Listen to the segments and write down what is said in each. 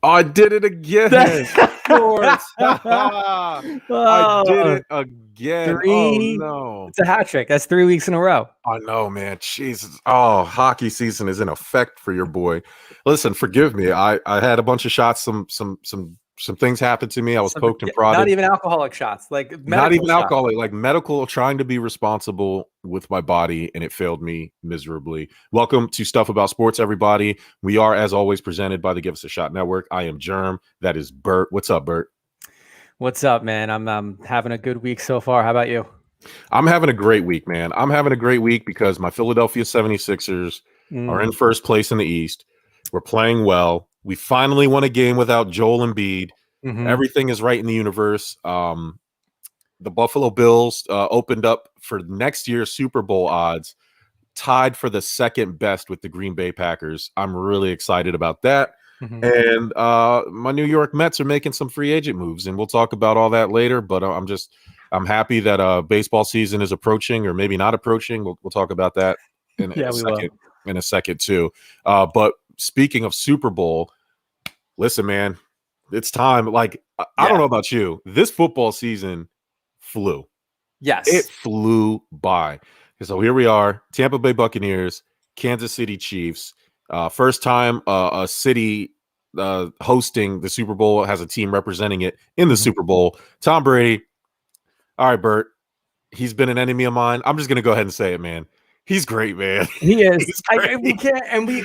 I did it again. Of course. I did Oh, it again. Oh, three. no. It's a hat trick. That's 3 weeks in a row. I know, man. Jesus. Oh, hockey season is in effect for your boy. Listen, forgive me. I had a bunch of shots. Some things happened to me. I was poked and Not prodded. even alcoholic shots, like Not medical even shots. alcohol, like medical, trying to be responsible with my body, and it failed me miserably. Welcome to Stuff About Sports, everybody. We are, as always, presented by the Give Us a Shot Network. I am Jerm. That is Bert. What's up, Bert? What's up, man? I'm having a good week so far. How about you? I'm having a great week, man. I'm having a great week because my Philadelphia 76ers are in first place in the East. We're playing well. We finally won a game without Joel Embiid. Everything is right in the universe. The Buffalo Bills opened up for next year's Super Bowl odds, tied for the second best with the Green Bay Packers. I'm really excited about that. And my New York Mets are making some free agent moves, and we'll talk about all that later. But I'm happy that baseball season is approaching, or maybe not approaching. We'll talk about that in a second too. But speaking of Super Bowl, listen, man, it's time. Like I don't know about you, this football season flew. Yes, it flew by. So here we are, Tampa Bay Buccaneers, Kansas City Chiefs. First time a city hosting the Super Bowl, has a team representing it in the Super Bowl. Tom Brady. All right, Bert. He's been an enemy of mine. I'm just gonna go ahead and say it, man. He's great, man. He is. We can't, and we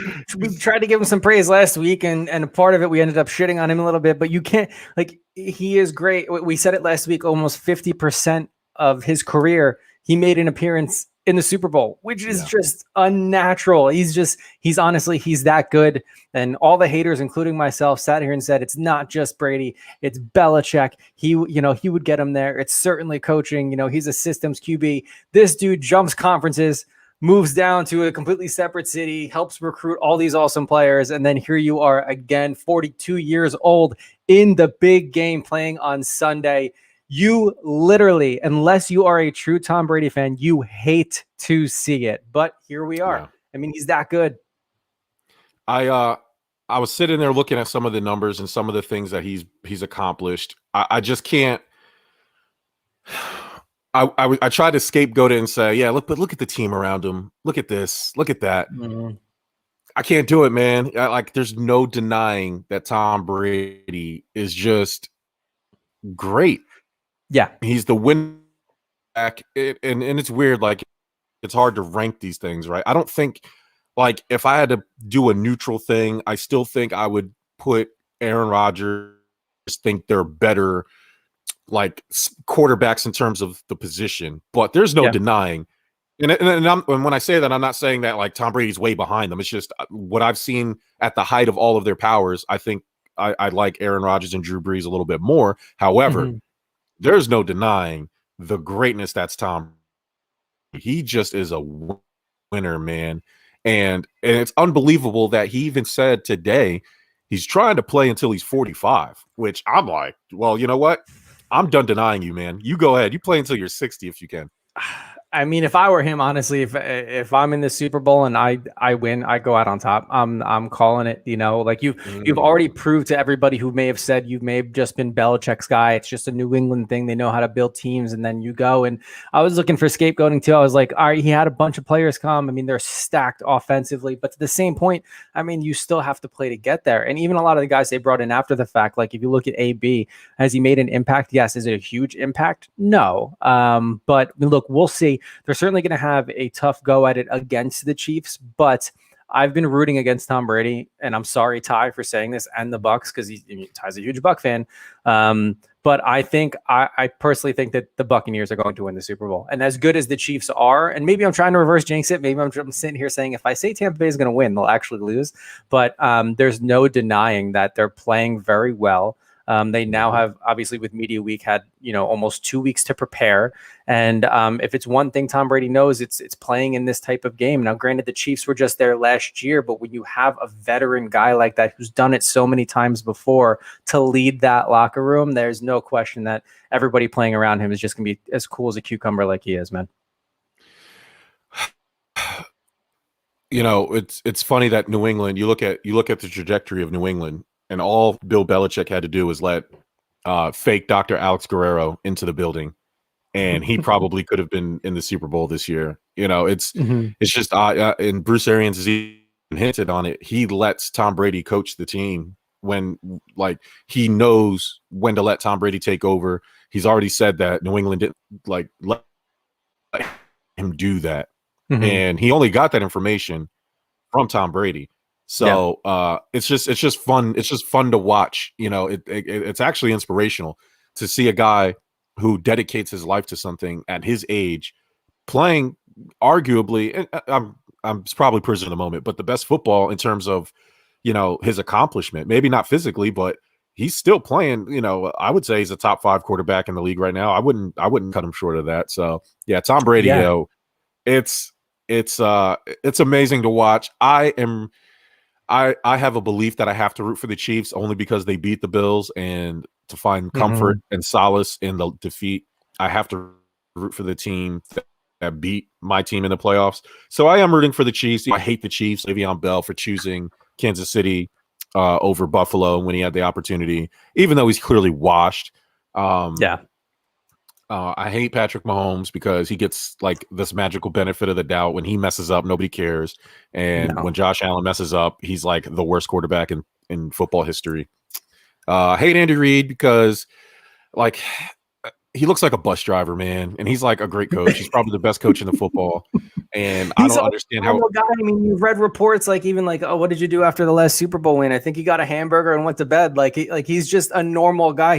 tried to give him some praise last week, and a part of it we ended up shitting on him a little bit. But you can't, like, he is great. We said it last week. Almost 50% of his career, he made an appearance in the Super Bowl, which is just unnatural. He's honestly, he's that good. And all the haters, including myself, sat here and said, it's not just Brady, it's Belichick. He would get him there. It's certainly coaching. He's a systems QB. This dude jumps conferences, moves down to a completely separate city, helps recruit all these awesome players. And then here you are again, 42 years old in the big game playing on Sunday. You literally, unless you are a true Tom Brady fan, you hate to see it. But here we are. Yeah. I mean, he's that good. I was sitting there looking at some of the numbers and some of the things that he's accomplished. I just can't. I tried to scapegoat it and say, yeah, look at the team around him. Look at this. Look at that. I can't do it, man. There's no denying that Tom Brady is just great. Yeah. He's the win back. And it's weird. Like, it's hard to rank these things, right? I don't think, like, if I had to do a neutral thing, I still think I would put Aaron Rodgers, think they're better, like, quarterbacks in terms of the position, but there's no denying. And when I say that, I'm not saying that like Tom Brady's way behind them. It's just what I've seen at the height of all of their powers. I think I like Aaron Rodgers and Drew Brees a little bit more. However, there's no denying the greatness that's Tom. He just is a winner, man. And it's unbelievable that he even said today he's trying to play until he's 45, which I'm like, well, you know what? I'm done denying you, man. You go ahead. You play until you're 60 if you can. I mean, if I were him, honestly, if I'm in the Super Bowl and I win, I go out on top. I'm calling it. Like you've already proved to everybody who may have said you may have just been Belichick's guy. It's just a New England thing. They know how to build teams, and then you go. And I was looking for scapegoating too. I was like, all right, he had a bunch of players come. I mean, they're stacked offensively, but to the same point, I mean, you still have to play to get there. And even a lot of the guys they brought in after the fact, like if you look at AB, has he made an impact? Yes. Is it a huge impact? No. But look, we'll see. They're certainly going to have a tough go at it against the Chiefs, but I've been rooting against Tom Brady, and I'm sorry, Ty, for saying this, and the Bucs, because Ty's a huge Buck fan. But I personally think that the Buccaneers are going to win the Super Bowl. And as good as the Chiefs are, and maybe I'm trying to reverse jinx it, maybe I'm sitting here saying if I say Tampa Bay is going to win, they'll actually lose. But there's no denying that they're playing very well. They now have, obviously, with Media Week, had almost 2 weeks to prepare. And if it's one thing Tom Brady knows, it's playing in this type of game. Now, granted, the Chiefs were just there last year, but when you have a veteran guy like that who's done it so many times before to lead that locker room, there's no question that everybody playing around him is just going to be as cool as a cucumber like he is, man. It's funny that New England, you look at the trajectory of New England. and all Bill Belichick had to do was let fake Dr. Alex Guerrero into the building, and he probably could have been in the Super Bowl this year. It's just and Bruce Arians has even hinted on it. He lets Tom Brady coach the team when, like, he knows when to let Tom Brady take over. He's already said that New England didn't let him do that, and he only got that information from Tom Brady. So it's just fun. It's just fun to watch. It's actually inspirational to see a guy who dedicates his life to something at his age, playing arguably, and I'm probably prisoner of the moment, but the best football in terms of, his accomplishment. Maybe not physically, but he's still playing. I would say he's a top 5 quarterback in the league right now. I wouldn't cut him short of that. So yeah, Tom Brady, it's amazing to watch. I have a belief that I have to root for the Chiefs only because they beat the Bills, and to find comfort and solace in the defeat, I have to root for the team that beat my team in the playoffs. So I am rooting for the Chiefs. I hate the Chiefs, Le'Veon Bell, for choosing Kansas City over Buffalo when he had the opportunity, even though he's clearly washed. I hate Patrick Mahomes because he gets like this magical benefit of the doubt. When he messes up, nobody cares. And when Josh Allen messes up, he's like the worst quarterback in football history. I hate Andy Reid because, like, he looks like a bus driver, man. And he's like a great coach. He's probably the best coach in the football. And I don't understand how. Guy. I mean, you've read reports like even like, oh, what did you do after the last Super Bowl win? I think he got a hamburger and went to bed. Like he's just a normal guy.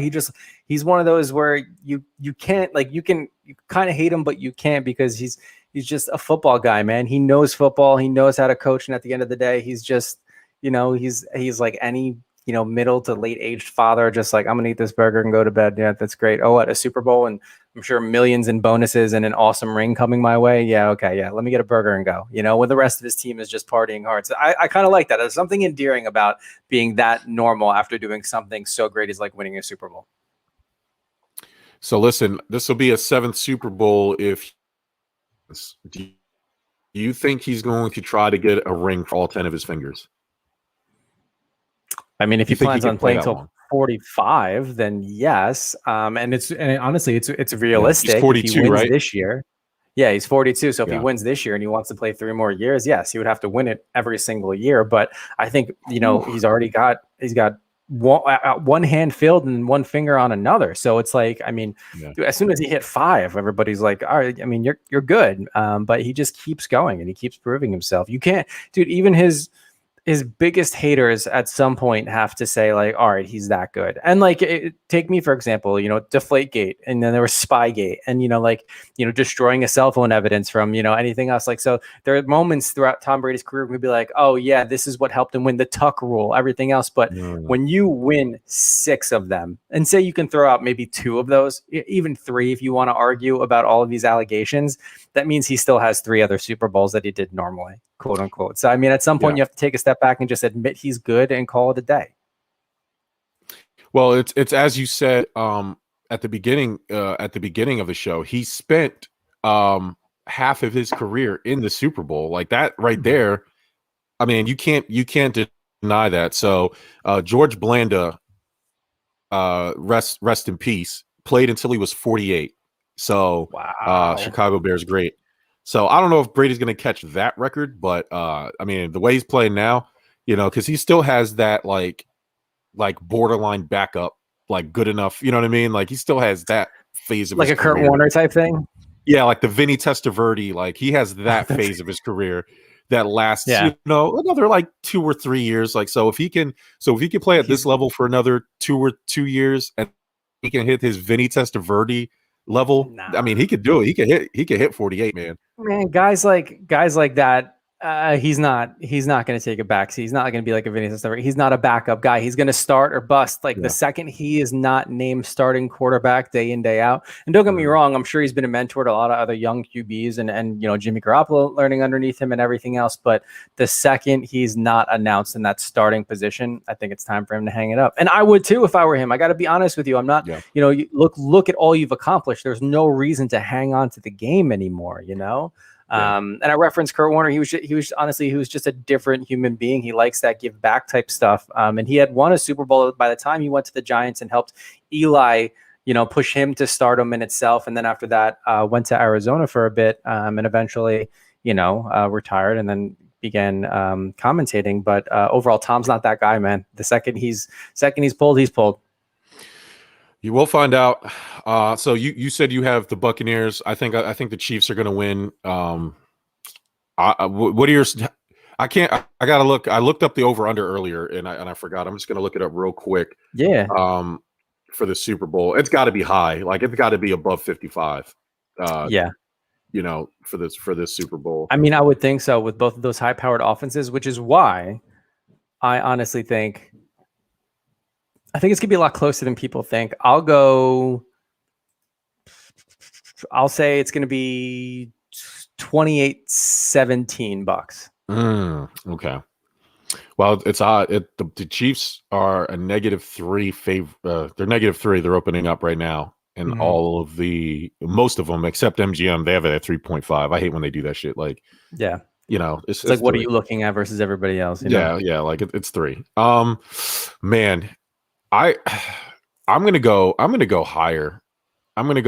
He's one of those where you can't, like, you kind of hate him, but you can't, because he's just a football guy, man. He knows football. He knows how to coach. And at the end of the day, he's just, he's like any, middle to late aged father, just like, I'm gonna eat this burger and go to bed. Yeah, that's great. Oh, what, a Super Bowl, and I'm sure millions in bonuses and an awesome ring coming my way. Yeah, okay, yeah, let me get a burger and go. When the rest of his team is just partying hard. So I kind of like that. There's something endearing about being that normal after doing something so great as like winning a Super Bowl. So listen, this will be a 7th Super Bowl. Do you think he's going to try to get a ring for all 10 of his fingers? I mean, if he plans on playing till 45, then yes. And honestly, it's realistic. He's 42, if he wins right? This year. Yeah, he's 42. So if he wins this year and he wants to play 3 more years, yes, he would have to win it every single year. But I think, he's got one hand filled and one finger on another. So it's like, I mean, as soon as he hit 5, everybody's like, all right, I mean, you're good. But he just keeps going and he keeps proving himself. You can't, dude, even his biggest haters at some point have to say, like, all right, he's that good. And like, take me, for example, Deflategate, and then there was Spygate, and, destroying a cell phone evidence from, anything else. Like, so there are moments throughout Tom Brady's career we'd be like, oh yeah, this is what helped him win the Tuck rule, everything else. But when you win 6 of them, and say you can throw out maybe 2 of those, even 3, if you want to argue about all of these allegations, that means he still has 3 other Super Bowls that he did normally, quote unquote. So, I mean, at some point you have to take a step back and just admit he's good and call it a day. Well, it's as you said at the beginning of the show, he spent half of his career in the Super Bowl. Like, that right there, I mean, you can't deny that. So George Blanda, rest in peace, played until he was 48. So wow. Chicago Bears, great. So I don't know if Brady's going to catch that record, but I mean, the way he's playing now, because he still has that like borderline backup, like good enough, you know what I mean? Like, he still has that phase of like his a Kurt career. Warner type thing. Yeah, like the Vinny Testaverde, like he has that phase of his career that lasts, another like 2 or 3 years. Like, so if he can play at this level for another 2 years, and he can hit his Vinny Testaverde level, I mean, he could do it. He could hit 48, man. Man, guys like that. He's not going to take a backseat. He's not going to be like a Vinny Testaverde. He's not a backup guy. He's going to start or bust. Like the second he is not named starting quarterback day in, day out. And don't get me wrong, I'm sure he's been a mentor to a lot of other young QBs and Jimmy Garoppolo learning underneath him and everything else. But the second he's not announced in that starting position, I think it's time for him to hang it up. And I would too if I were him. I got to be honest with you. I'm not. You look at all you've accomplished. There's no reason to hang on to the game anymore. And I referenced Kurt Warner. He was honestly, he was just a different human being. He likes that give back type stuff. And he had won a Super Bowl by the time he went to the Giants and helped Eli, push him to stardom in itself. And then after that, went to Arizona for a bit, and eventually, retired and then began commentating. But overall, Tom's not that guy, man. The second he's pulled, he's pulled. You will find out. So you said you have the Buccaneers. I think the Chiefs are going to win. What are your? I can't. I gotta look. I looked up the over under earlier, and I forgot. I'm just going to look it up real quick. Yeah. For the Super Bowl, it's got to be high. Like it's got to be above 55. Yeah. For this Super Bowl. I mean, I would think so with both of those high-powered offenses, which is why I honestly think it's going to be a lot closer than people think. I'll say it's going to be 28-17 Bucs. Okay. Well, it's odd. The Chiefs are a -3 favor. They're -3. They're opening up right now. And all of most of them, except MGM, they have it at 3.5. I hate when they do that shit. Like, yeah, it's like, what 3. are you looking at versus everybody else? Yeah, like it's 3. Man, I'm gonna go higher. I'm gonna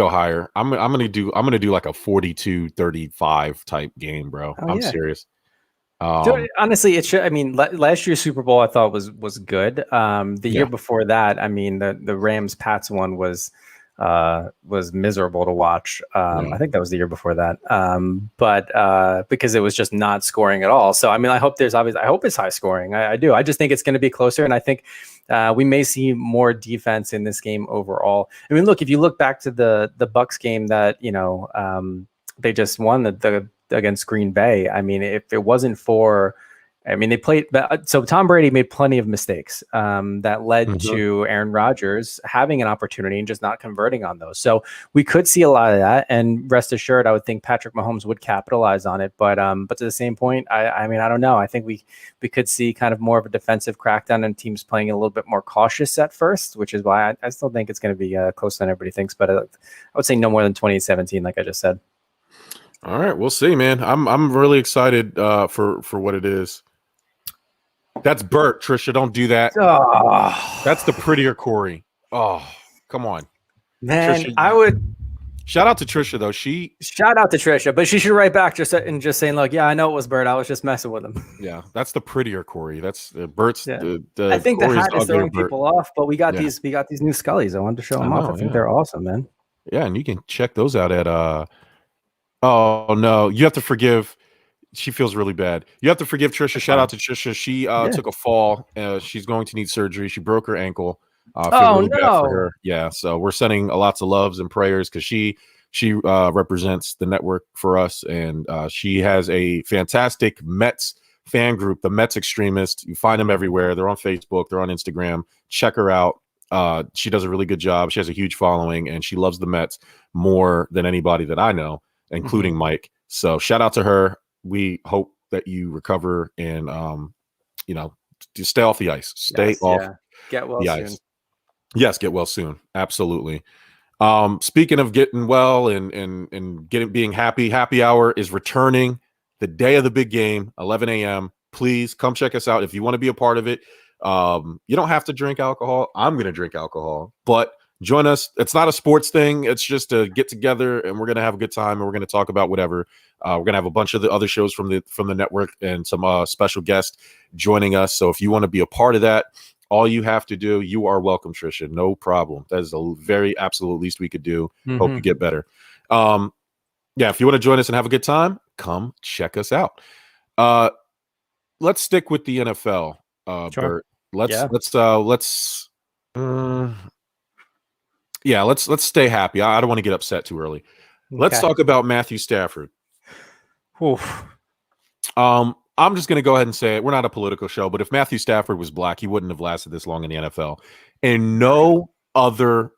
do like a 42-35 type game, bro. I'm serious. Honestly, it should. I mean, last year's Super Bowl I thought was good. The year before that, I mean, the Rams Pats one was miserable to watch. I think that was the year before that. But because it was just not scoring at all. So I mean, I hope it's high scoring. I do. I just think it's going to be closer, and I think we may see more defense in this game overall. I mean, look, if you look back to the Bucs game that they just won against Green Bay. I mean, if it wasn't for, they played. So Tom Brady made plenty of mistakes that led to Aaron Rodgers having an opportunity and just not converting on those. So we could see a lot of that. And rest assured, I would think Patrick Mahomes would capitalize on it. But to the same point, I mean, I don't know. I think we could see kind of more of a defensive crackdown and teams playing a little bit more cautious at first, which is why I still think it's going to be closer than everybody thinks. But I would say no more than 2017, like I just said. All right, we'll see, man. I'm really excited for what it is. That's Bert, Trisha. Don't do that. Oh. That's the prettier Corey. Oh, come on, man. Trisha, I would shout out to Trisha though. Shout out to Trisha, but she should write back just saying, look, yeah, I know it was Bert. I was just messing with him. Yeah, that's the prettier Corey. That's Bert's. Yeah. I think the hat is throwing people off, but we got these new Scullys. I wanted to show them off. I think they're awesome, man. Yeah, and you can check those out at Oh no, you have to forgive. She feels really bad. You have to forgive Trisha. Shout out to Trisha. She took a fall. She's going to need surgery. She broke her ankle. Feel really bad for her. Yeah, so we're sending lots of loves and prayers because she represents the network for us, and she has a fantastic Mets fan group, the Mets Extremists. You find them everywhere. They're on Facebook. They're on Instagram. Check her out. She does a really good job. She has a huge following, and she loves the Mets more than anybody that I know, including Mike. So shout out to her. We hope that you recover and just stay off the ice. Stay off. Yeah. Get well soon. Ice. Yes, get well soon. Absolutely. Speaking of getting well and being happy hour is returning the day of the big game, 11 a.m. Please come check us out if you want to be a part of it. You don't have to drink alcohol. I'm going to drink alcohol, but join us. It's not a sports thing. It's just a get together, and we're going to have a good time, and we're going to talk about whatever. We're going to have a bunch of the other shows from the network and some special guests joining us. So if you want to be a part of that, all you have to do, you are welcome, Trisha. No problem. That is the very absolute least we could do. Hope you get better. If you want to join us and have a good time, come check us out. Let's stick with the NFL, sure. Bert. Let's stay happy. I don't want to get upset too early. Okay. Let's talk about Matthew Stafford. Oof. I'm just going to go ahead and say it. We're not a political show, but if Matthew Stafford was black, he wouldn't have lasted this long in the NFL. And no other,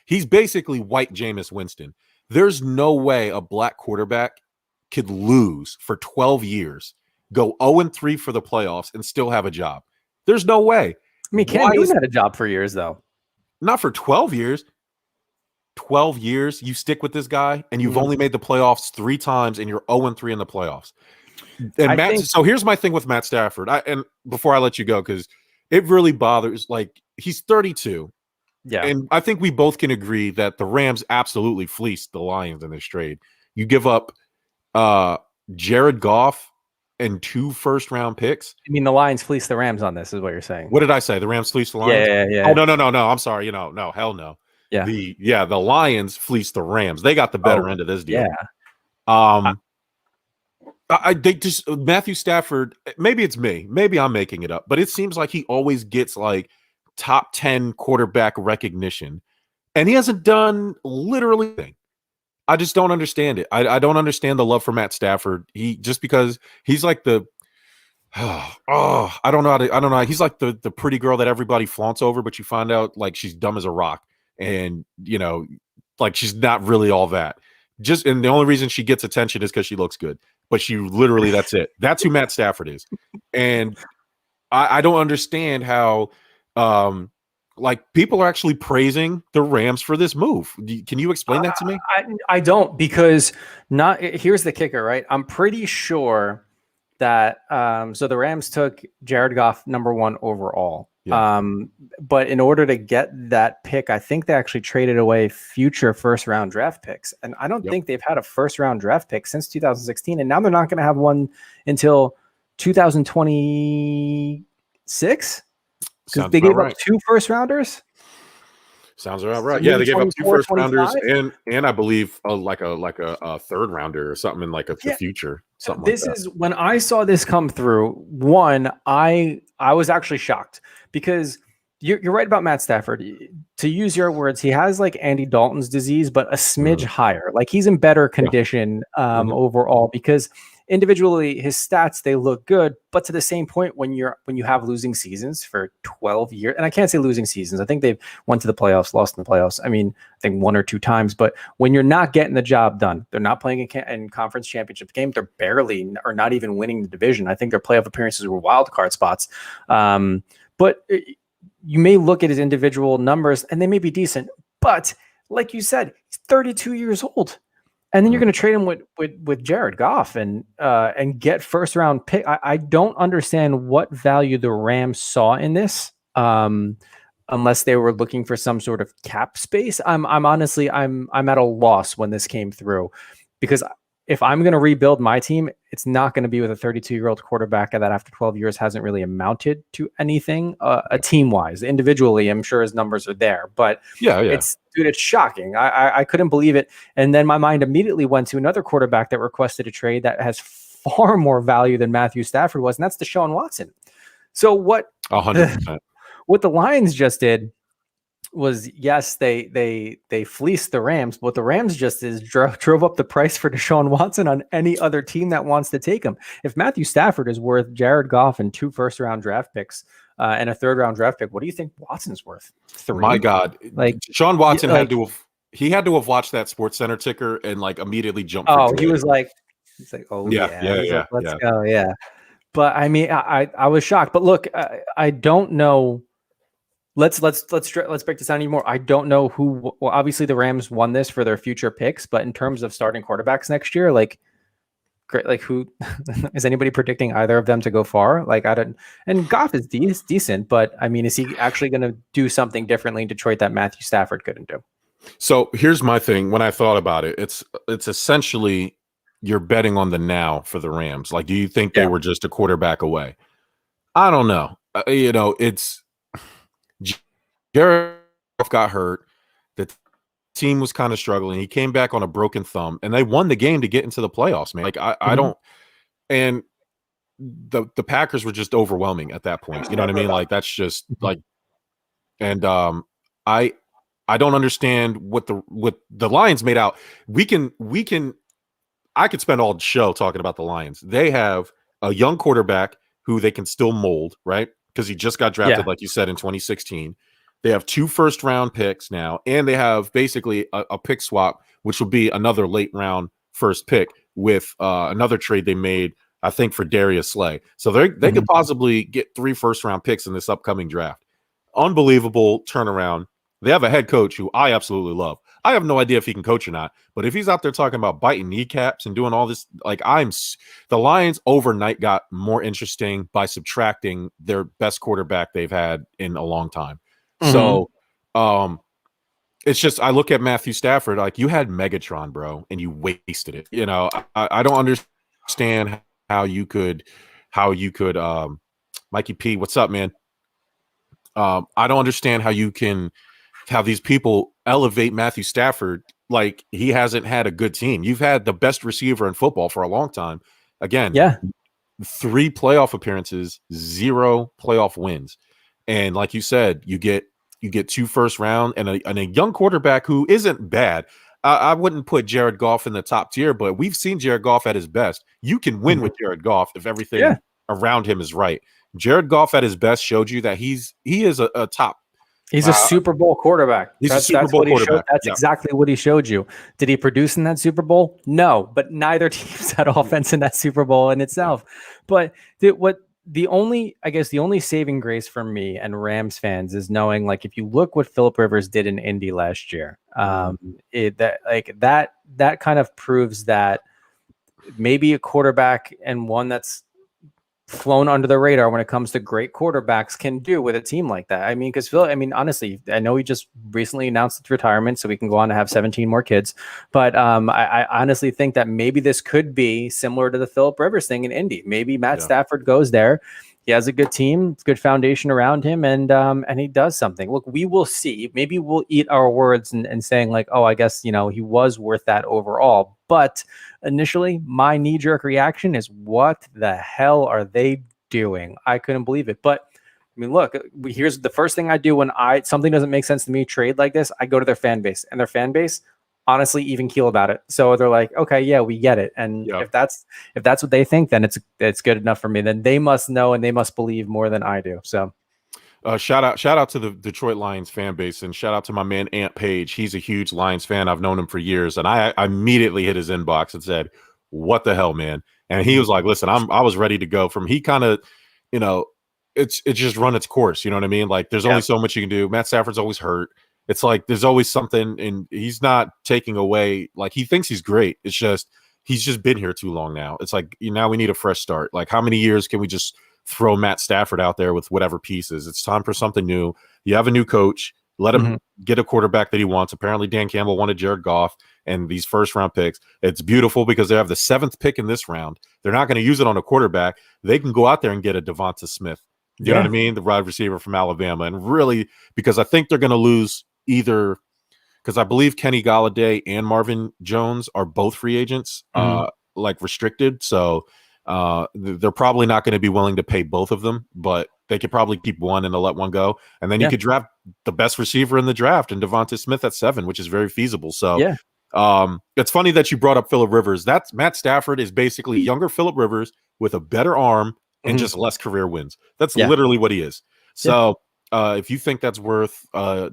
he's basically white Jameis Winston. There's no way a black quarterback could lose for 12 years, go 0-3 for the playoffs, and still have a job. There's no way. I mean, Cam Newton had a job for years, though. Not for 12 years. 12 years you stick with this guy, and you've only made the playoffs 3 times, and you're 0-3 in the playoffs. And so here's my thing with Matt Stafford. And before I let you go, because it really bothers, like, he's 32. Yeah. And I think we both can agree that the Rams absolutely fleeced the Lions in this trade. You give up Jared Goff and 2 first-round picks. I mean, the Lions fleeced the Rams on this, is what you're saying. What did I say? The Rams fleeced the Lions? Yeah. Oh, no. I'm sorry. No, hell no. Yeah. The Lions fleeced the Rams. They got the better end of this deal. Yeah. They just Matthew Stafford. Maybe it's me. Maybe I'm making it up, but it seems like he always gets like top 10 quarterback recognition, and he hasn't done literally anything. I just don't understand it. I don't understand the love for Matt Stafford. Because he's like the I don't know. He's like the pretty girl that everybody flaunts over, but you find out like she's dumb as a rock, and like she's not really all that. And the only reason she gets attention is because she looks good. But she literally, that's it. That's who Matt Stafford is. And I don't understand how like people are actually praising the Rams for this move. Can you explain that to me? I don't, because here's the kicker, right? I'm pretty sure that so the Rams took Jared Goff #1 overall. Yeah. But in order to get that pick, I think they actually traded away future first-round draft picks. And I don't think they've had a first-round draft pick since 2016. And now they're not going to have one until 2026? Because they gave up 2 first-rounders? Sounds about right. Yeah, they gave up 2 first-rounders and I believe like a third-rounder or something in like the future. This is when I saw this come through. One, I was actually shocked because you're right about Matt Stafford. To use your words, he has like Andy Dalton's disease, but a smidge higher. Like he's in better condition overall, because individually his stats, they look good, but to the same point, when you have losing seasons for 12 years, and I can't say losing seasons, I think they've went to the playoffs, lost in the playoffs. I mean, I think 1 or 2 times, but when you're not getting the job done, they're not playing in conference championship game. They're barely or not even winning the division. I think their playoff appearances were wild card spots. But you may look at his individual numbers and they may be decent, but like you said, he's 32 years old. And then you're going to trade him with Jared Goff and get first round pick. I don't understand what value the Rams saw in this, unless they were looking for some sort of cap space. I'm honestly at a loss when this came through, because if I'm going to rebuild my team, it's not going to be with a 32-year-old quarterback that after 12 years hasn't really amounted to anything team-wise. Individually, I'm sure his numbers are there, but it's shocking. I couldn't believe it. And then my mind immediately went to another quarterback that requested a trade that has far more value than Matthew Stafford was, and that's Deshaun Watson. So what 100%. What the Lions just did was, yes, they fleeced the Rams, but what the Rams just drove up the price for Deshaun Watson on any other team that wants to take him. If Matthew Stafford is worth Jared Goff and 2 first-round draft picks and a third-round draft pick, what do you think Watson's worth? 3? My God, like Deshaun Watson had to have watched that SportsCenter ticker and like immediately jumped. Oh, he's like, oh yeah, let's go, yeah. But I mean, I was shocked. But look, I don't know. Let's break this down even more. I don't know who. Well, obviously the Rams won this for their future picks, but in terms of starting quarterbacks next year, who is anybody predicting either of them to go far? Like I don't. And Goff is decent, but I mean, is he actually going to do something differently in Detroit that Matthew Stafford couldn't do? So here's my thing. When I thought about it, it's essentially you're betting on the now for the Rams. Like, do you think they were just a quarterback away? I don't know. It's. Jared got hurt. The team was kind of struggling. He came back on a broken thumb, and they won the game to get into the playoffs, man. Like I don't, and the Packers were just overwhelming at that point. You know what I mean? Like that's just like, and I don't understand what the Lions made out. I could spend all the show talking about the Lions. They have a young quarterback who they can still mold, right? Because he just got drafted, like you said, in 2016. They have 2 first-round picks now, and they have basically a pick swap, which will be another late-round first pick with another trade they made, I think, for Darius Slay. So they could possibly get 3 first-round picks in this upcoming draft. Unbelievable turnaround. They have a head coach who I absolutely love. I have no idea if he can coach or not. But if he's out there talking about biting kneecaps and doing all this, like the Lions overnight got more interesting by subtracting their best quarterback they've had in a long time. So, it's just I look at Matthew Stafford like you had Megatron, bro, and you wasted it. You know, I don't understand how you could Mikey P, what's up, man? I don't understand how you can have these people elevate Matthew Stafford like he hasn't had a good team. You've had the best receiver in football for a long time. Again, 3 playoff appearances, 0 playoff wins. And like you said, you get 2 first round and a young quarterback who isn't bad. I wouldn't put Jared Goff in the top tier, but we've seen Jared Goff at his best. You can win with Jared Goff if everything around him is right. Jared Goff at his best showed you that he is a top. He's a Super Bowl quarterback. He's a Super Bowl quarterback. That's exactly what he showed you. Did he produce in that Super Bowl? No, but neither team's had offense in that Super Bowl in itself. But the only saving grace for me and Rams fans is knowing, like, if you look what Phillip Rivers did in Indy last year, that kind of proves that maybe a quarterback and one that's flown under the radar when it comes to great quarterbacks can do with a team like that. I mean, because honestly, I know he just recently announced his retirement, so we can go on to have 17 more kids. But I honestly think that maybe this could be similar to the Phillip Rivers thing in Indy. Maybe Matt Stafford goes there. He has a good team, good foundation around him, and he does something. Look, we will see. Maybe we'll eat our words and saying like, oh, I guess, he was worth that overall. But initially, my knee-jerk reaction is, what the hell are they doing? I couldn't believe it. But I mean, look, here's the first thing I do when something doesn't make sense to me, trade like this. I go to their fan base, and their fan base, honestly, even keel about it. So they're like, okay, yeah, we get it. And if that's what they think, then it's good enough for me. Then they must know and they must believe more than I do. So shout out to the Detroit Lions fan base, and shout out to my man Ant Page. He's a huge Lions fan. I've known him for years, and I immediately hit his inbox and said, "What the hell, man?" And he was like, "Listen, I was ready to go." He kind of, it's just run its course. You know what I mean? Like, there's only so much you can do. Matt Stafford's always hurt. It's like there's always something, and he's not taking away. Like, he thinks he's great. It's just he's just been here too long now. It's like now we need a fresh start. Like, how many years can we just throw Matt Stafford out there with whatever pieces? It's time for something new. You have a new coach. Let him get a quarterback that he wants. Apparently, Dan Campbell wanted Jared Goff and these first-round picks. It's beautiful because they have the 7th pick in this round. They're not going to use it on a quarterback. They can go out there and get a Devonta Smith. You know what I mean? The wide receiver from Alabama. And really, because I think they're going to lose either, because I believe Kenny Golladay and Marvin Jones are both free agents, like restricted. So they're probably not going to be willing to pay both of them, but they could probably keep one and they'll let one go. And then you could draft the best receiver in the draft and Devonta Smith at 7, which is very feasible. So it's funny that you brought up Phillip Rivers. That's Matt Stafford is basically younger Phillip Rivers with a better arm and just less career wins. That's literally what he is. So if you think that's worth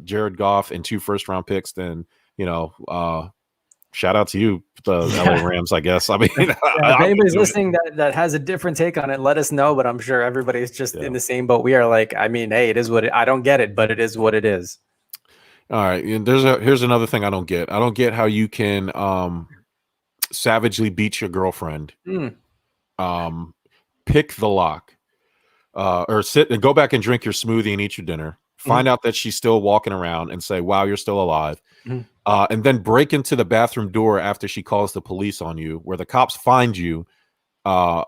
Jared Goff and 2 first-round picks, then shout out to you, the LA Rams, I guess. I mean, if anybody's listening that has a different take on it, let us know. But I'm sure everybody's just in the same boat we are. Like, I mean, hey, it is what I don't get it, but it is what it is. All right, and here's another thing I don't get. I don't get how you can savagely beat your girlfriend. Pick the lock, or sit and go back and drink your smoothie and eat your dinner. Find out that she's still walking around and say, "Wow, you're still alive." And then break into the bathroom door after she calls the police on you, where the cops find you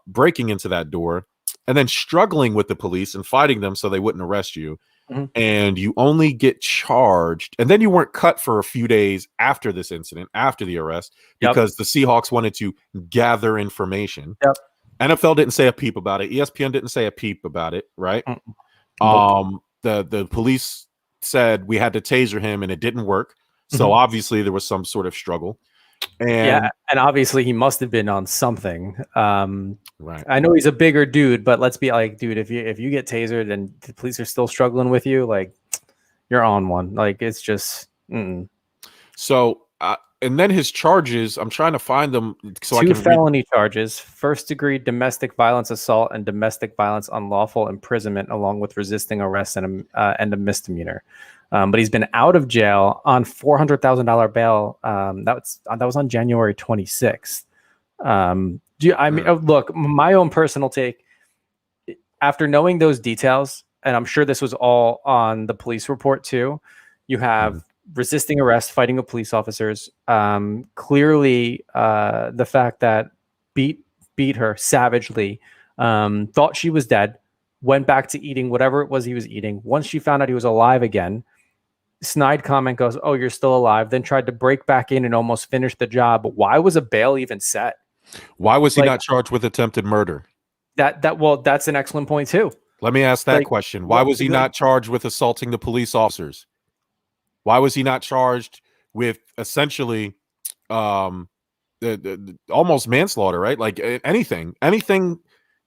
breaking into that door, and then struggling with the police and fighting them so they wouldn't arrest you. And you only get charged, and then you weren't cut for a few days after this incident, after the arrest, because the Seahawks wanted to gather information. NFL didn't say a peep about it. ESPN didn't say a peep about it, right? The police said we had to taser him, and it didn't work. So obviously there was some sort of struggle. And obviously he must have been on something. Right. I know he's a bigger dude, but let's be like, dude, if you get tasered and the police are still struggling with you, like, you're on one. Like, it's just. So and then his charges, I'm trying to find them so I Two can felony charges: first-degree domestic violence assault and domestic violence unlawful imprisonment, along with resisting arrest and a misdemeanor. But he's been out of jail on $400,000 bail. That was on January 26th. Look, my own personal take, after knowing those details, and I'm sure this was all on the police report too, you have resisting arrest, fighting with police officers. Clearly, the fact that beat her savagely, thought she was dead, went back to eating whatever it was he was eating. Once she found out he was alive again, snide comment goes, "Oh, you're still alive." Then tried to break back in and almost finish the job. Why was a bail even set? Why was he not charged with attempted murder? That's an excellent point too. Let me ask that question. Why was he not charged with assaulting the police officers? Why was he not charged with essentially almost manslaughter, right? Like anything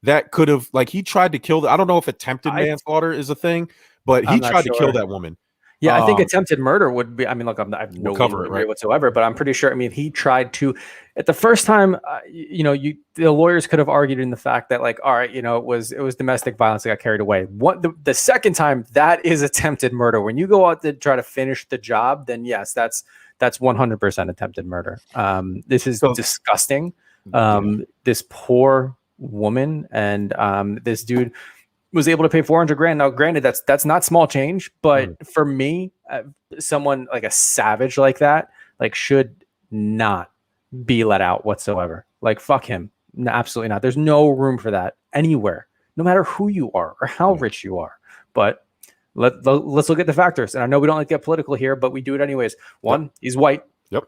that could have, like, he tried to kill I don't know if attempted manslaughter is a thing, but he tried to kill that woman. Yeah, I think attempted murder would be. I mean, look, I have no cover it, right? whatsoever, but I'm pretty sure. I mean, he tried to. At the first time, the lawyers could have argued in the fact that, like, all right, it was domestic violence that got carried away. The second time, that is attempted murder. When you go out to try to finish the job, then yes, that's 100% attempted murder. This is disgusting. This poor woman and this dude was able to pay $400,000. Now, granted, that's not small change, but for me, someone like a savage like that, like, should not be let out whatsoever. Like, fuck him. No, absolutely not. There's no room for that anywhere, no matter who you are or how rich you are. But let's look at the factors. And I know we don't like to get political here, but we do it anyways. One, he's white. Yep.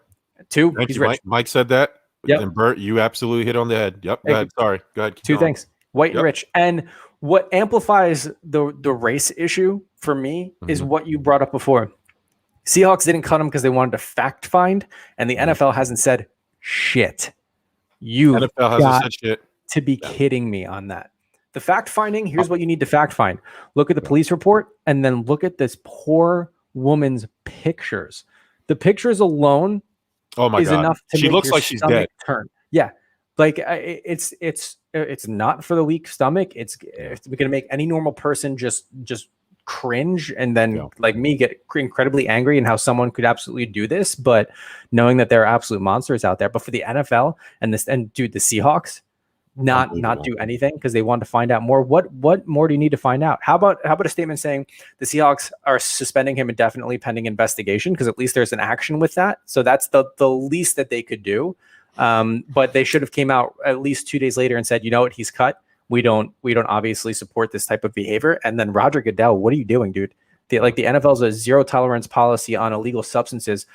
Two, he's rich. Mike said that. Yep. And Bert, you absolutely hit on the head. Yep. Go ahead. Sorry. Go ahead. Two things. White and rich. And what amplifies the race issue for me is what you brought up before. Seahawks didn't cut him because they wanted to fact find, and the NFL hasn't said shit. NFL hasn't said shit. To be kidding me on that. The fact finding, here's what you need to fact find. Look at the police report and then look at this poor woman's pictures. The pictures alone is enough to she make looks your like she's dead. Turn. Yeah. Like, it's not for the weak stomach. It's going to make any normal person just cringe, and then like me get incredibly angry and how someone could absolutely do this. But knowing that there are absolute monsters out there. But for the NFL and the Seahawks not do anything because they want to find out more. What more do you need to find out? How about a statement saying the Seahawks are suspending him indefinitely pending investigation, because at least there's an action with that. So that's the least that they could do. But they should have came out at least 2 days later and said, you know what, he's cut. We don't obviously support this type of behavior. And then Roger Goodell, what are you doing, dude? The NFL's a zero tolerance policy on illegal substances.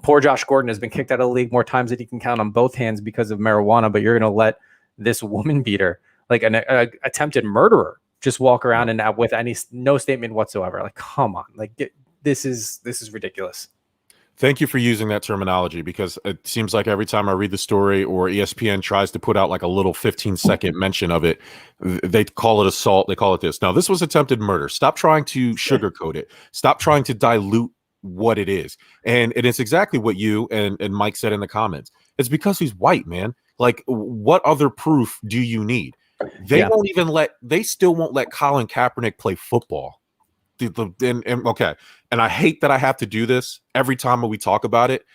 Poor Josh Gordon has been kicked out of the league more times than he can count on both hands because of marijuana, but you're going to let this woman beater, like an attempted murderer, just walk around and with no statement whatsoever. Like, come on. Like, this is ridiculous. Thank you for using that terminology, because it seems like every time I read the story or ESPN tries to put out like a little 15-second mention of it, they call it assault. They call it this. No, this was attempted murder. Stop trying to sugarcoat it. Stop trying to dilute what it is. And it's exactly what you and Mike said in the comments. It's because he's white, man. Like, what other proof do you need? They still won't let Colin Kaepernick play football. Okay. And I hate that I have to do this every time we talk about it.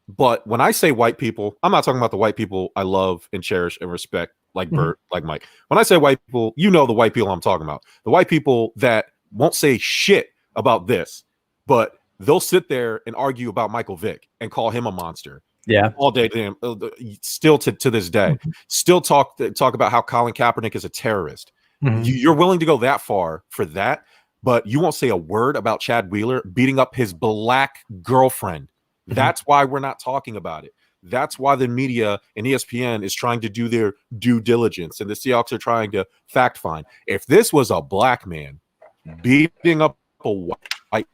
But when I say white people, I'm not talking about the white people I love and cherish and respect, like Bert, like Mike. When I say white people, the white people I'm talking about. The white people that won't say shit about this, but they'll sit there and argue about Michael Vick and call him a monster. Yeah. All day. Still to this day. Still talk about how Colin Kaepernick is a terrorist. You're willing to go that far for that. But you won't say a word about Chad Wheeler beating up his black girlfriend. That's why we're not talking about it. That's why the media and ESPN is trying to do their due diligence, and the Seahawks are trying to fact find. If this was a black man beating up a white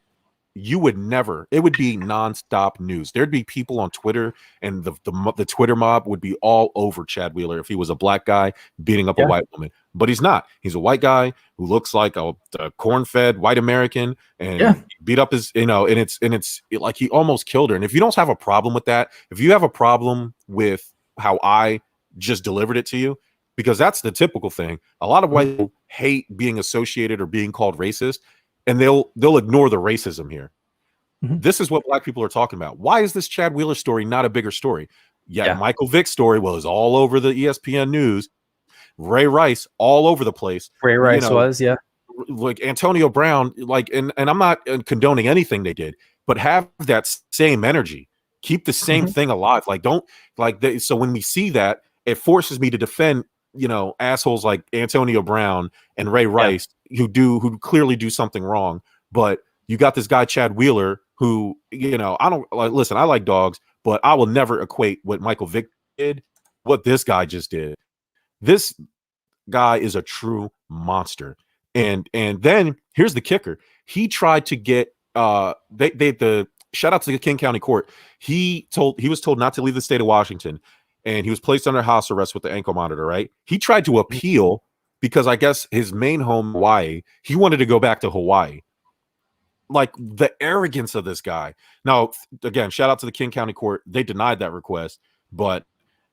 you would never, it would be nonstop news. There'd be people on Twitter, and the Twitter mob would be all over Chad Wheeler if he was a black guy beating up a white woman. But he's not. He's a white guy who looks like a corn-fed white American, and beat up his, and it's like he almost killed her. And if you don't have a problem with that, if you have a problem with how I just delivered it to you, because that's the typical thing. A lot of white people hate being associated or being called racist, and they'll ignore the racism here. This is what black people are talking about. Why is this Chad Wheeler story not a bigger story? Michael Vick's story was all over the ESPN news. Ray Rice all over the place. Ray Rice was, like Antonio Brown, like, and I'm not condoning anything they did, but have that same energy. Keep the same thing alive. Like, don't so when we see that, it forces me to defend, assholes like Antonio Brown and Ray Rice who clearly do something wrong. But you got this guy Chad Wheeler who, I don't like. Listen, I like dogs, but I will never equate what Michael Vick did, what this guy just did. This guy is a true monster. And then here's the kicker. He tried to get the shout out to the King County Court. He was told not to leave the state of Washington, and he was placed under house arrest with the ankle monitor, right? He tried to appeal because I guess his main home, Hawaii, he wanted to go back to Hawaii. Like, the arrogance of this guy. Now, again, shout out to the King County Court. They denied that request, but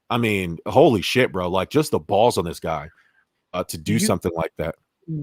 I mean, holy shit, bro. Like, just the balls on this guy to do something like that.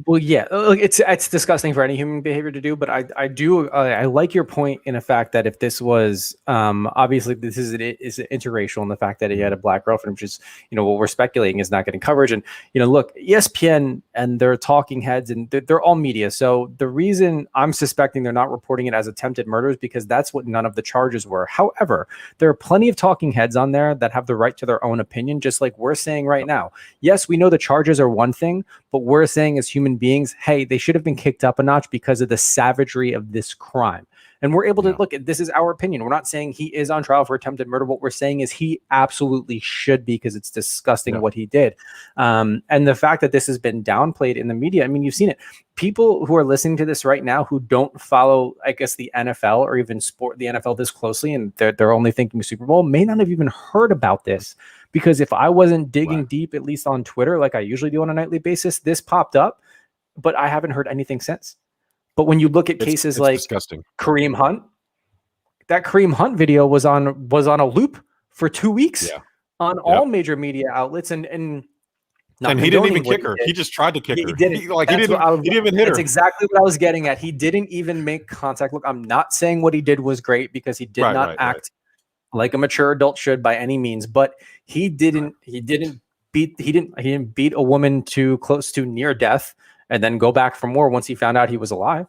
Well, yeah, it's disgusting for any human behavior to do, but I like your point in the fact that if this was obviously this is interracial in the fact that he had a black girlfriend, which is what we're speculating is not getting coverage, and look, ESPN and their talking heads and they're all media, so the reason I'm suspecting they're not reporting it as attempted murder is because that's what none of the charges were. However, there are plenty of talking heads on there that have the right to their own opinion, just like we're saying right now. Yes, we know the charges are one thing, but we're saying as human beings, hey, they should have been kicked up a notch because of the savagery of this crime. And we're able to look at this is our opinion. We're not saying he is on trial for attempted murder. What we're saying is he absolutely should be, because it's disgusting what he did. And the fact that this has been downplayed in the media, I mean, you've seen it. People who are listening to this right now who don't follow, I guess, the NFL or even the NFL this closely, and they're only thinking Super Bowl, may not have even heard about this. Because if I wasn't digging deep, at least on Twitter, like I usually do on a nightly basis, this popped up, but I haven't heard anything since. But when you look at cases like disgusting. Kareem Hunt, that Kareem Hunt video was on a loop for 2 weeks on all major media outlets, and he didn't even kick her. He just tried to kick her. He didn't. He didn't even hit her. That's exactly what I was getting at. He didn't even make contact. Look, I'm not saying what he did was great, because he did not act like a mature adult should by any means, but he didn't beat a woman too close to near death and then go back for more once he found out he was alive.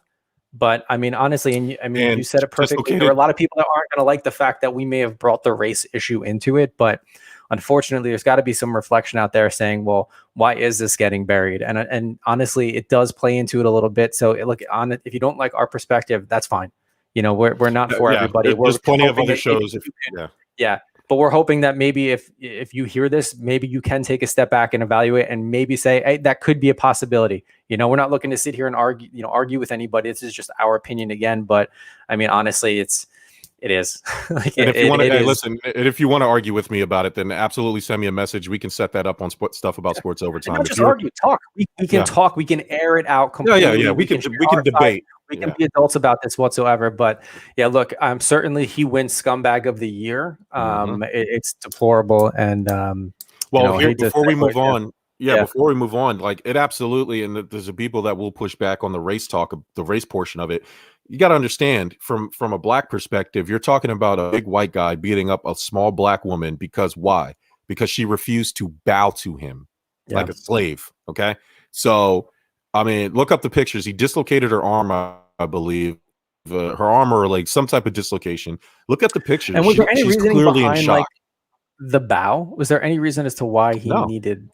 But I mean, honestly, and you said it perfectly. There are a lot of people that aren't going to like the fact that we may have brought the race issue into it, but unfortunately, there's got to be some reflection out there saying, well, why is this getting buried? And honestly, it does play into it a little bit. So look, on it, if you don't like our perspective, that's fine. We're not for everybody. There's plenty of other shows. But we're hoping that maybe if you hear this, maybe you can take a step back and evaluate, and maybe say, hey, that could be a possibility. We're not looking to sit here and argue with anybody. This is just our opinion again. But I mean, honestly, it is. Like, and if you want to listen, and if you want to argue with me about it, then absolutely send me a message. We can set that up on stuff about Sports Overtime. Not just argue, talk. We can talk. We can air it out completely. Yeah. We can debate. We can be adults about this whatsoever. But yeah, look, certainly he wins Scumbag of the Year. It's deplorable. And before we move on, like, it absolutely, and there's people that will push back on the race talk, the race portion of it. You got to understand, from a black perspective, you're talking about a big white guy beating up a small black woman because why? Because she refused to bow to him like a slave. Okay, so I mean, look up the pictures. He dislocated her arm, I believe, her arm or like some type of dislocation. Look at the pictures. And was there any reasoning behind like the bow? Was there any reason as to why he needed?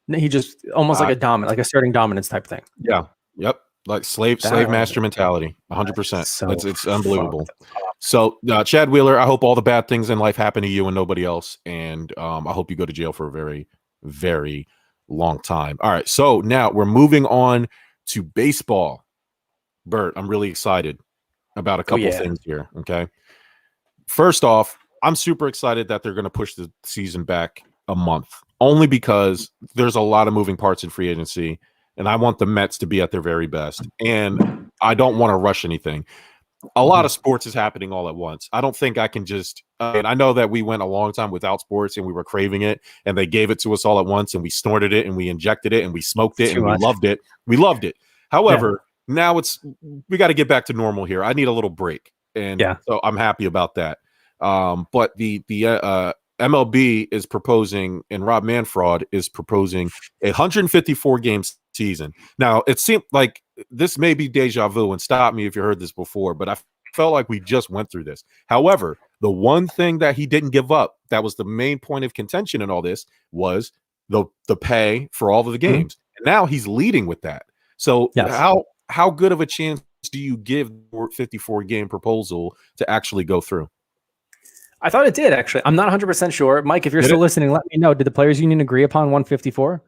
He just almost like asserting dominance type thing. Yeah. Yep. Like slave master mentality. 100%. It's unbelievable. So Chad Wheeler, I hope all the bad things in life happen to you and nobody else. And I hope you go to jail for a very, very long time. All right. So now we're moving on to baseball. Bert, I'm really excited. about a couple things here. Okay. First off, I'm super excited that they're going to push the season back a month, only because there's a lot of moving parts in free agency, and I want the Mets to be at their very best. And I don't want to rush anything. A lot of sports is happening all at once. I don't think I can just and I know that we went a long time without sports and we were craving it, and they gave it to us all at once, and we snorted it and we injected it and we smoked it and we loved it. We loved it. However, now we got to get back to normal here. I need a little break. And so I'm happy about that. But the MLB is proposing, and Rob Manfred is proposing a 154 game season. Now, it seemed like this may be deja vu, and stop me if you heard this before, but I felt like we just went through this. However, the one thing that he didn't give up, that was the main point of contention in all this, was the pay for all of the games. And now he's leading with that. So how good of a chance do you give the 54 game proposal to actually go through? I thought it did, actually. I'm not 100% sure. Mike, if you're still listening, let me know. Did the players union agree upon 154?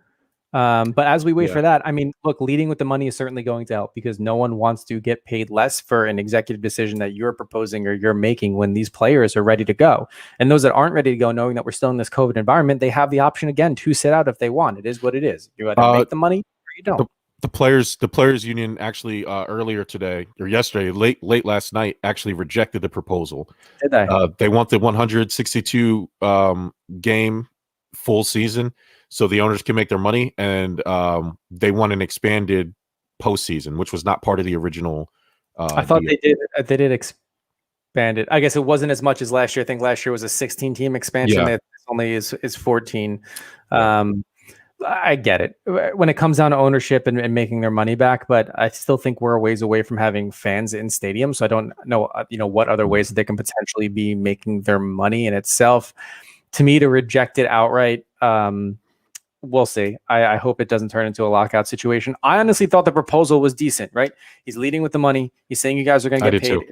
But as we wait for that, I mean, look, leading with the money is certainly going to help, because no one wants to get paid less for an executive decision that you're proposing or you're making when these players are ready to go. And those that aren't ready to go, knowing that we're still in this COVID environment, they have the option again to sit out if they want. It is what it is. You either make the money or you don't. The players union actually earlier today or yesterday, late last night, actually rejected the proposal. Did they? They want the 162 game full season so the owners can make their money, and they want an expanded postseason, which was not part of the original. I thought deal. They did expand it. I guess it wasn't as much as last year. I think last year was a 16 team expansion. It only is 14. I get it when it comes down to ownership and making their money back, but I still think we're a ways away from having fans in stadiums. So I don't know, what other ways that they can potentially be making their money in itself. To me, to reject it outright, we'll see. I hope it doesn't turn into a lockout situation. I honestly thought the proposal was decent, right? He's leading with the money. He's saying you guys are going to get paid. Too.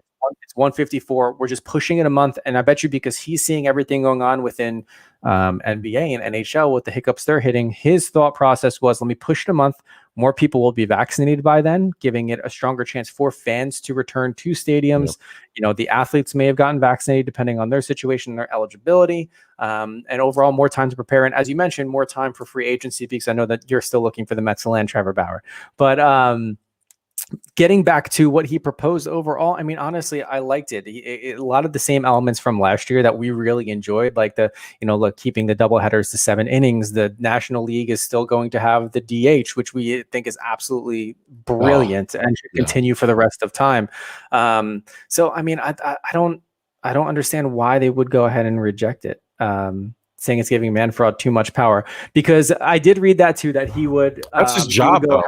It's 154. We're just pushing it a month. And I bet you, because he's seeing everything going on within NBA and NHL with the hiccups they're hitting, his thought process was, let me push it a month. More people will be vaccinated by then, giving it a stronger chance for fans to return to stadiums. The athletes may have gotten vaccinated depending on their situation and their eligibility. And overall, more time to prepare. And as you mentioned, more time for free agency, because I know that you're still looking for the Mets to land Trevor Bauer. But getting back to what he proposed overall, I mean, honestly, I liked it. A lot of the same elements from last year that we really enjoyed, like keeping the doubleheaders to 7 innings. The National League is still going to have the DH, which we think is absolutely brilliant and should continue for the rest of time. So, I mean, I don't understand why they would go ahead and reject it. Saying it's giving Manfred too much power, because I did read that too, that he would. That's his job, though.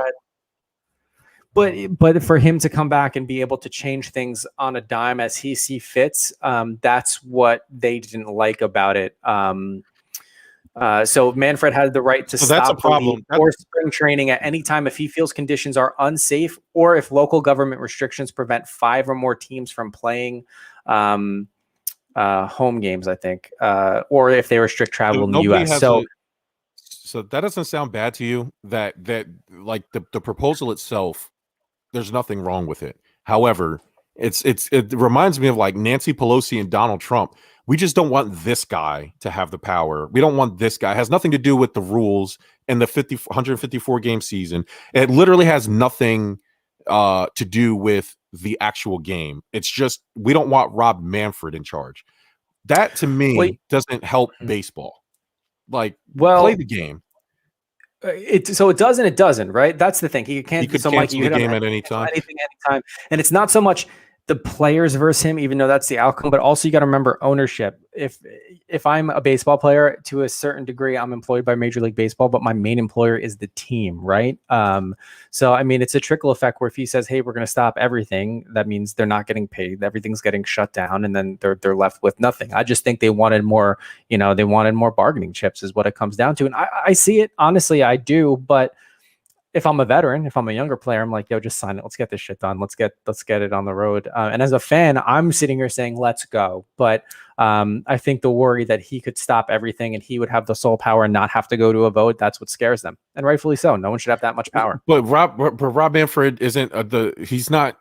But for him to come back and be able to change things on a dime as he sees fits, that's what they didn't like about it. So Manfred had the right to stop that's a problem. or spring training at any time if he feels conditions are unsafe, or if local government restrictions prevent 5 or more teams from playing home games, I think, or if they restrict travel in the U.S. So that doesn't sound bad to you, that like the proposal itself, there's nothing wrong with it. However, it reminds me of like Nancy Pelosi and Donald Trump. We just don't want this guy to have the power. We don't want this guy. It has nothing to do with the rules and the 154 game season. It literally has nothing to do with the actual game. It's just, we don't want Rob Manfred in charge. That to me doesn't help baseball. Like, play the game. So it does and it doesn't, right? That's the thing. He can't. He could cancel the game at any time. Anything. And it's not so much the players versus him, even though that's the outcome, but also you got to remember ownership. If I'm a baseball player, to a certain degree, I'm employed by Major League Baseball, but my main employer is the team, right? So I mean, it's a trickle effect where if he says, "Hey, we're going to stop everything," that means they're not getting paid. Everything's getting shut down, and then they're left with nothing. I just think they wanted more. They wanted more bargaining chips, is what it comes down to, and I see it honestly. I do, but if I'm a veteran, if I'm a younger player, I'm like, yo, just sign it. Let's get this shit done. Let's get it on the road. And as a fan, I'm sitting here saying, let's go. But I think the worry that he could stop everything and he would have the sole power and not have to go to a vote, that's what scares them. And rightfully so. No one should have that much power. But Rob Manfred isn't he's not.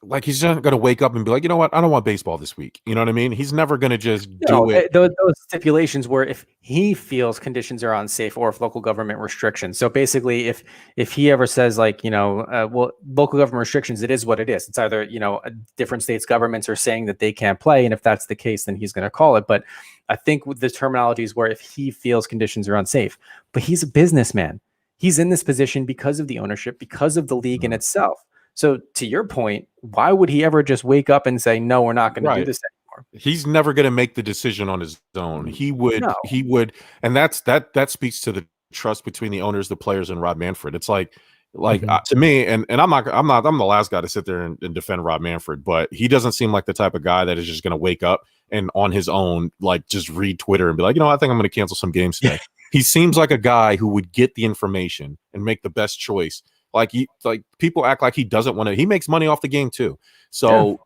like he's not going to wake up and be like, you know what, I don't want baseball this week. You know what I mean? He's never going to just do it. Those stipulations were if he feels conditions are unsafe or if local government restrictions. So basically, if he ever says like, well, local government restrictions, it is what it is. It's either, different states governments are saying that they can't play. And if that's the case, then he's going to call it. But I think with the terminology is where if he feels conditions are unsafe, but he's a businessman. He's in this position because of the ownership, because of the league in itself. So to your point, why would he ever just wake up and say, no, we're not going to do this anymore? He's never going to make the decision on his own. He would, and that speaks to the trust between the owners, the players, and Rob Manfred. It's like to me, and I'm the last guy to sit there and defend Rob Manfred, but he doesn't seem like the type of guy that is just going to wake up and on his own, like just read Twitter and be like, I think I'm going to cancel some games today. He seems like a guy who would get the information and make the best choice. Like people act like he doesn't want to. He makes money off the game too, so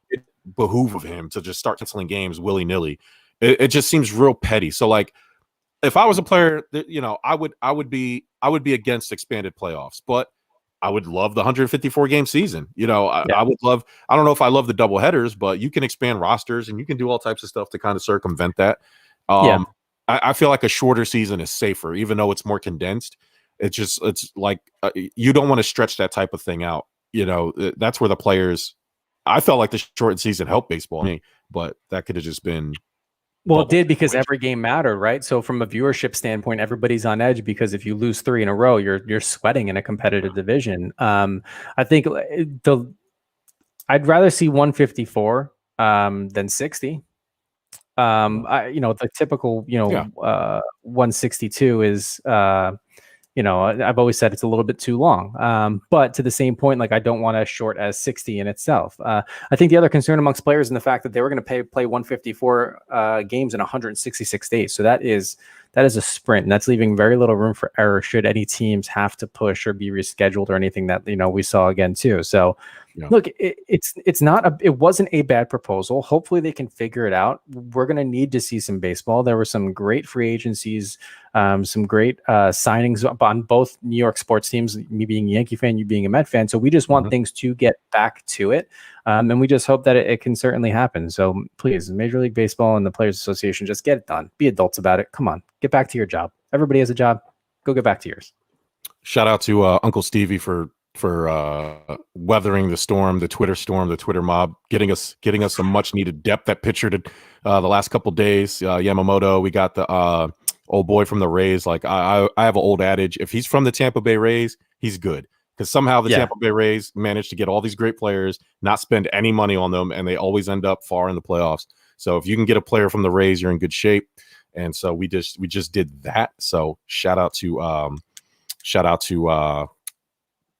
it behoove of him to just start canceling games willy nilly. It just seems real petty. So like, if I was a player, I would be against expanded playoffs, but I would love the 154 game season. I would love. I don't know if I love the double headers, but you can expand rosters and you can do all types of stuff to kind of circumvent that. I feel like a shorter season is safer, even though it's more condensed. It's like you don't want to stretch that type of thing out. That's where the players. I felt like the shortened season helped baseball, but that could have just been. Well, it did because every game mattered, right? So from a viewership standpoint, everybody's on edge because if you lose 3 in a row, you're sweating in a competitive division. I think I'd rather see 154 than 60. The typical 162 is. I've always said it's a little bit too long. But to the same point, like I don't want as short as 60 in itself. I think the other concern amongst players in the fact that they were going to play 154 games in 166 days. So that is a sprint, and that's leaving very little room for error should any teams have to push or be rescheduled or anything that we saw again too. So look, it wasn't a bad proposal. Hopefully they can figure it out. We're going to need to see some baseball. There were some great free agencies, some great signings on both New York sports teams, me being a Yankee fan, you being a Met fan. So we just want things to get back to it. And we just hope that it can certainly happen. So please, Major League Baseball and the Players Association, just get it done. Be adults about it. Come on, get back to your job. Everybody has a job. Go get back to yours. Shout out to Uncle Stevie for weathering the storm, the Twitter mob, getting us some much needed depth at pitcher to the last couple days. Yamamoto, we got the old boy from the Rays. Like I have an old adage: if he's from the Tampa Bay Rays, he's good. Because somehow the Tampa Bay Rays managed to get all these great players, not spend any money on them, and they always end up far in the playoffs. So if you can get a player from the Rays, you're in good shape. And so we just did that. So shout out to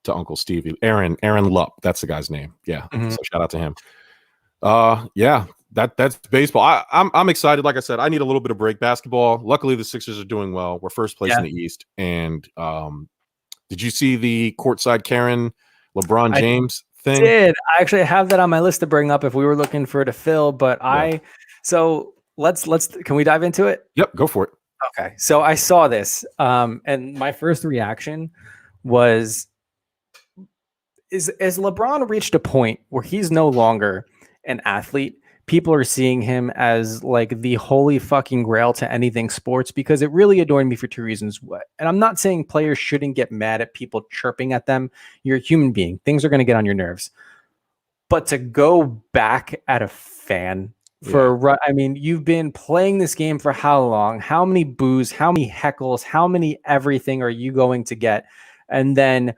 Uncle Stevie, Aaron Lupp. That's the guy's name. Yeah. So shout out to him. That's baseball. I'm excited. Like I said, I need a little bit of break. Basketball. Luckily, the Sixers are doing well. We're first place in the East. And did you see the courtside Karen LeBron James thing? I did. I actually have that on my list to bring up if we were looking for it to fill. But so let's can we dive into it? Yep, go for it. Okay. So I saw this, and my first reaction was, is LeBron reached a point where he's no longer an athlete? People are seeing him as like the holy fucking grail to anything sports, because it really annoyed me for 2 reasons. And I'm not saying players shouldn't get mad at people chirping at them. You're a human being. Things are going to get on your nerves. But to go back at a fan you've been playing this game for how long? How many boos? How many heckles? How many everything are you going to get? And then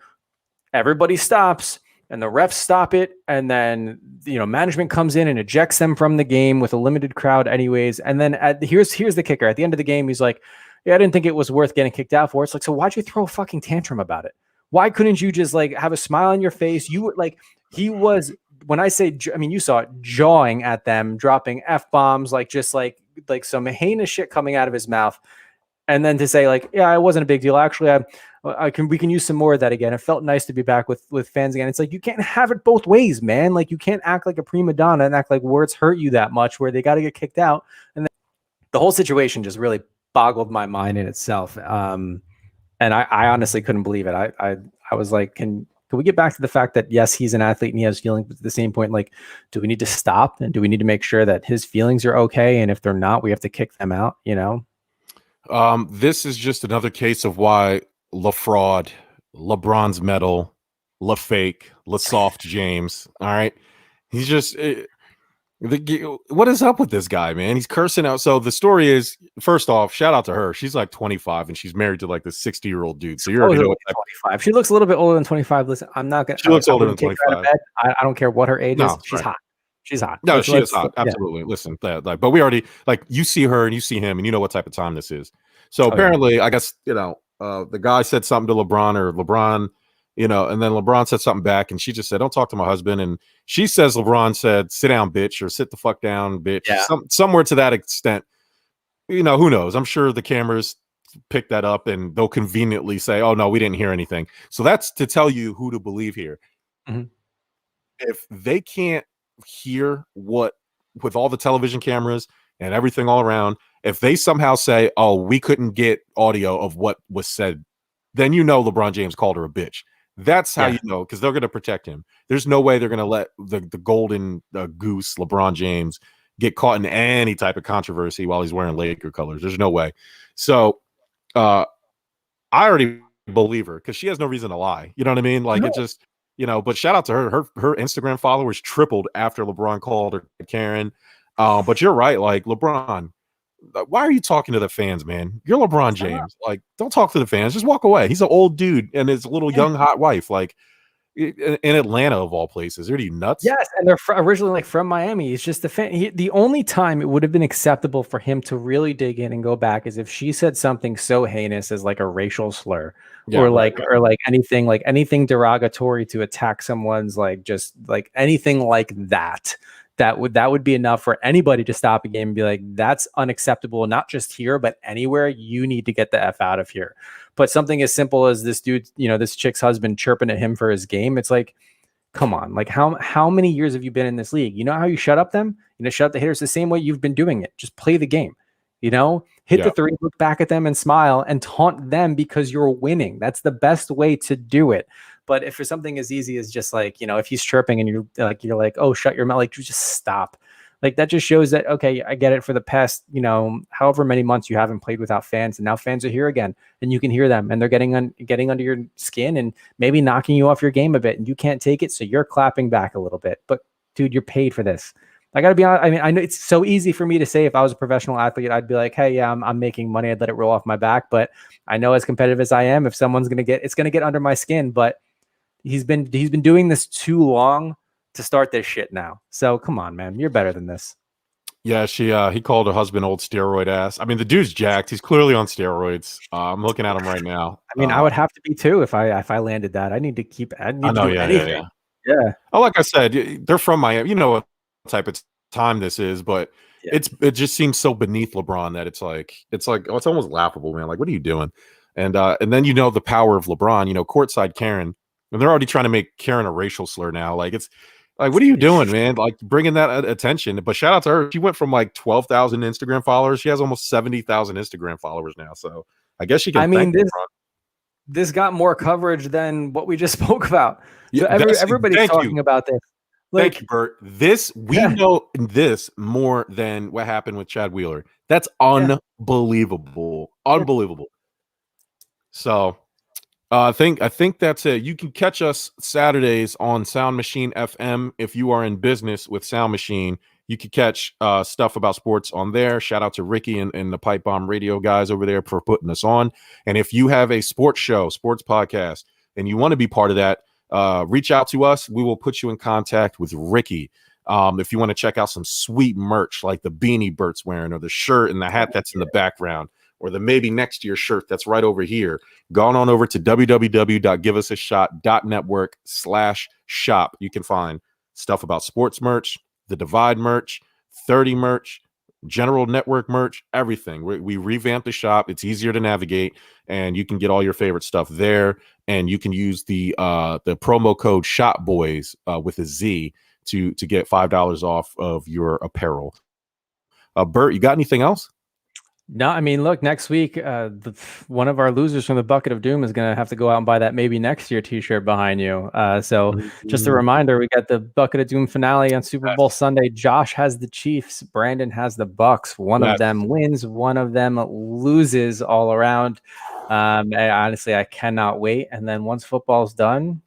everybody stops and the refs stop it. And then, management comes in and ejects them from the game with a limited crowd anyways. And then here's the kicker. At the end of the game, he's like, I didn't think it was worth getting kicked out for. It's like, so why'd you throw a fucking tantrum about it? Why couldn't you just like have a smile on your face? You were like, he was, when I say, you saw it, jawing at them, dropping F-bombs, just like some heinous shit coming out of his mouth. And then to say like, it wasn't a big deal. Actually, we can use some more of that again. It felt nice to be back with fans again. It's like, you can't have it both ways, man. Like you can't act like a prima donna and act like words hurt you that much where they got to get kicked out. And then the whole situation just really boggled my mind in itself. And I honestly couldn't believe it. I was like, can Can we get back to the fact that yes, he's an athlete and he has feelings, but at the same point, like, do we need to stop and do we need to make sure that his feelings are okay? And if they're not, we have to kick them out, you know? This is just another case of why La Fraud, LeBron's medal, La Fake, La Soft James. All right. He's just what is up with this guy, man? He's cursing out. So the story is, first off, shout out to her. She's like 25 and she's married to like this 60-year-old dude. So you already know what 25. She looks a little bit older than 25. Listen, I'm not gonna. She looks older than 25. I don't care what her age is. She's hot. She's hot. No, she is hot. Absolutely. Yeah. Listen, but we already, like, you see her and you see him and you know what type of time this is. So apparently, I guess, you know, the guy said something to LeBron, or LeBron, you know, and then LeBron said something back and she just said, don't talk to my husband. And she says LeBron said, sit down, bitch, or sit the fuck down, bitch. Yeah. Somewhere to that extent. You know, who knows? I'm sure the cameras pick that up and they'll conveniently say, oh, no, we didn't hear anything. So that's to tell you who to believe here. Mm-hmm. If they can't hear what, with all the television cameras and everything all around, if they somehow say, oh, we couldn't get audio of what was said, then you know LeBron James called her a bitch. That's how you know, because they're going to protect him. There's no way they're going to let the golden goose LeBron James get caught in any type of controversy while he's wearing Laker colors. There's no way. So I already believe her because she has no reason to lie. You know what I mean? Like, it just, you know, but shout out to her. Her Instagram followers tripled after LeBron called her Karen. But you're right. Like, LeBron, why are you talking to the fans, man? You're LeBron James. Like, don't talk to the fans. Just walk away. He's an old dude and his little young hot wife. Like, in Atlanta of all places. Are you nuts? Yes, and they're originally like from Miami. He's just a fan. The only time it would have been acceptable for him to really dig in and go back is if she said something so heinous as like a racial slur, or like anything derogatory to attack someone's, like, just like anything like that. That would be enough for anybody to stop a game and be like, that's unacceptable, not just here, but anywhere. You need to get the F out of here. But something as simple as this dude, you know, this chick's husband chirping at him for his game, it's like, come on, like, how many years have you been in this league? You know how you shut up them? You know, shut up the hitters the same way you've been doing it. Just play the game, you know, hit the three, look back at them and smile and taunt them because you're winning. That's the best way to do it. But if for something as easy as just like, you know, if he's chirping and you're like, oh, shut your mouth, like, just stop. Like, that just shows that, okay, I get it, for the past, you know, however many months you haven't played without fans, and now fans are here again and you can hear them and they're getting under your skin and maybe knocking you off your game a bit and you can't take it. So you're clapping back a little bit, but dude, you're paid for this. I gotta be honest. I mean, I know it's so easy for me to say, if I was a professional athlete, I'd be like, hey, yeah, I'm making money. I'd let it roll off my back. But I know, as competitive as I am, if someone's it's going to get under my skin, but he's been doing this too long to start this shit now. So come on, man, you're better than this. Yeah, he called her husband old steroid ass. I mean, the dude's jacked. He's clearly on steroids. I'm looking at him right now. I mean, I would have to be too if I landed that. I need to keep. I need to do anything. Yeah. Oh, like I said, they're from Miami. You know what type of time this is, but it just seems so beneath LeBron that it's almost laughable, man. Like, what are you doing? And then, you know, the power of LeBron. You know, courtside Karen. And they're already trying to make Karen a racial slur now. Like, it's like, what are you doing, man? Like, bringing that attention. But shout out to her. She went from like 12,000 Instagram followers. She has almost 70,000 Instagram followers now. So I guess she can. I mean, this got more coverage than what we just spoke about. So everybody's talking about this. Like, thank you, Bert. We know this more than what happened with Chad Wheeler. That's unbelievable. Unbelievable. So I think that's it. You can catch us Saturdays on Sound Machine FM. If you are in business with Sound Machine, you can catch stuff about sports on there. Shout out to Ricky and the Pipe Bomb Radio guys over there for putting us on. And if you have a sports podcast, and you want to be part of that, reach out to us. We will put you in contact with Ricky. If you want to check out some sweet merch like the beanie Bert's wearing, or the shirt and the hat that's in the background, or the maybe next year shirt that's right over here, gone on over to www.giveusashot.network/shop. You can find stuff about sports merch, the Divide merch, 30 merch, general network merch, everything. We revamped the shop. It's easier to navigate, and you can get all your favorite stuff there. And you can use the promo code SHOPBOYS with a Z to get $5 off of your apparel. Bert, you got anything else? No, I mean, look, next week, one of our losers from the Bucket of Doom is going to have to go out and buy that maybe next year t-shirt behind you. So just a reminder, we got the Bucket of Doom finale on Super Bowl Sunday. Josh has the Chiefs. Brandon has the Bucks. One of them wins. One of them loses all around. Honestly, I cannot wait. And then once football's done,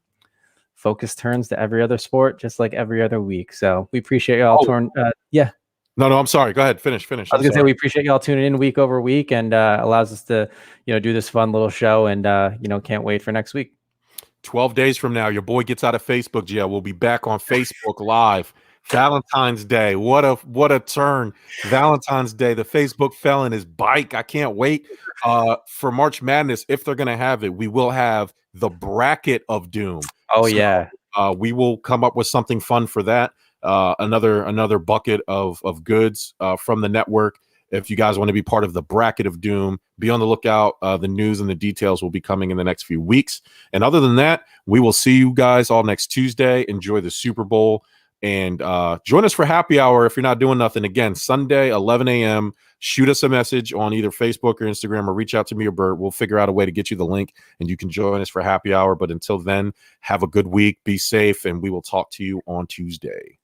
focus turns to every other sport, just like every other week. So we appreciate y'all. Yeah. No, I'm sorry. Go ahead. Finish. I was going to say, we appreciate y'all tuning in week over week, and allows us to, do this fun little show, and, can't wait for next week. 12 days from now, your boy gets out of Facebook jail. We'll be back on Facebook Live. Valentine's Day. What a turn. Valentine's Day. The Facebook fell in his bike. I can't wait for March Madness. If they're going to have it, we will have the bracket of doom. Oh, yeah. We will come up with something fun for that. Another bucket of goods from the network. If you guys want to be part of the bracket of doom, be on the lookout. The news and the details will be coming in the next few weeks. And other than that, we will see you guys all next Tuesday. Enjoy the Super Bowl, and join us for happy hour if you're not doing nothing. Again, Sunday, 11 a.m. Shoot us a message on either Facebook or Instagram, or reach out to me or Bert. We'll figure out a way to get you the link, and you can join us for happy hour. But until then, have a good week. Be safe, and we will talk to you on Tuesday.